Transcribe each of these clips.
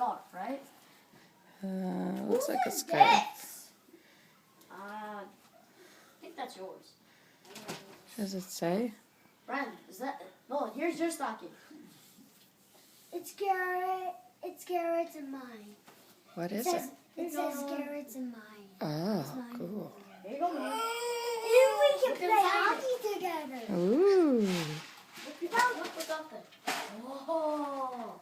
scarf, right? Looks like a scarf. I think that's yours. Does it say? Brian, is that? No, here's your stocking. It's Garrett. It's Garrett's and mine. What is it? It says Garrett's and mine. Oh, cool. There you go, man. And we can play hockey together. Ooh. Look what's up there. Whoa.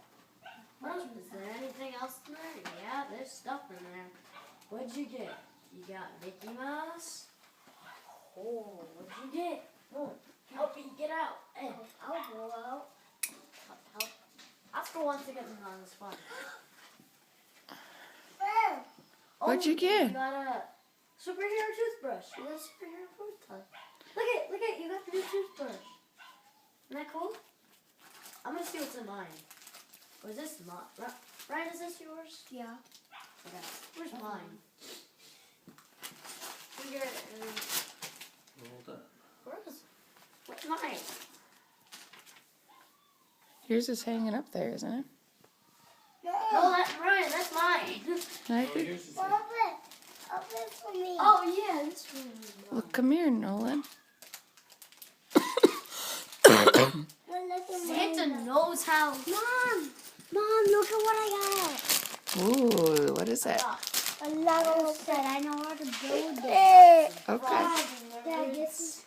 Is there anything else in there? Yeah, there's stuff in there. What'd you get? You got Mickey Mouse? Oh, what'd you get? Oh, help me get out. Hey, I'll go out. help. Oscar wants to get in on this fun. Where? What'd you get? You got a superhero toothbrush. You got a superhero toothbrush. Look at, you got the new toothbrush. Isn't that cool? I'm gonna see what's in mine. Or is this mine? Ryan, is this yours? Yeah. Okay. Where's mine? Where's mine? Yours is hanging up there, isn't it? No, that's Ryan. That's mine. I think. Open for me. Oh yeah, this one is mine. Well, come here, Nolan. Santa knows how. Mom, look at what I got. Ooh, what is that? A Lego set. I know how to build it. Okay. Yeah, this is